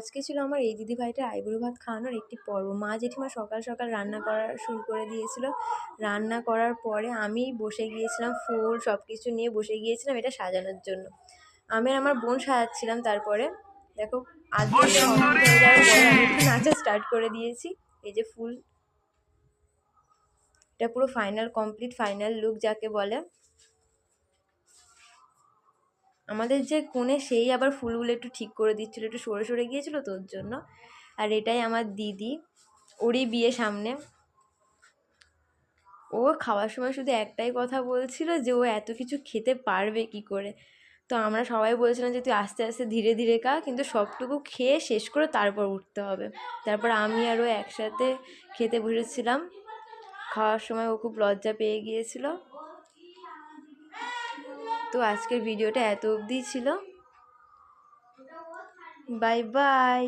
আজকে ছিল আমার এই দিদিভাইটার আইবুড়ো ভাত খাওয়ানোর একটি পর্ব। মা জেঠিমা সকাল সকাল রান্না করা শুরু করে দিয়েছিল। রান্না করার পরে আমি বসে গিয়েছিলাম, ফুল সব কিছু নিয়ে বসে গিয়েছিলাম এটা সাজানোর জন্য। আমি আর আমার বোন সাজাচ্ছিলাম। তারপরে দেখো আজকে কমপ্লিট হয়ে যাওয়ার পরে আমি একটু নাচা স্টার্ট করে দিয়েছি। এই যে ফুল, এটা পুরো ফাইনাল কমপ্লিট, ফাইনাল লুক যাকে বলে। আমাদের যে কোণে সেই আবার ফুলগুলো একটু ঠিক করে দিচ্ছিলো, একটু সরে সরে গিয়েছিলো তোর জন্য। আর এটাই আমার দিদি, ওরই বিয়ে সামনে। ও খাওয়ার সময় শুধু একটাই কথা বলছিল যে ও এত কিছু খেতে পারবে কি করে। তো আমরা সবাই বলছিলাম যে তুই আস্তে আস্তে ধীরে ধীরে খা, কিন্তু সবটুকু খেয়ে শেষ করে তারপর উঠতে হবে। তারপর আমি আর ও একসাথে খেতে বসেছিলাম। খাওয়ার সময় ও খুব লজ্জা পেয়ে গিয়েছিল। তো আজকের ভিডিওটা এত অবধি ছিল। Bye bye.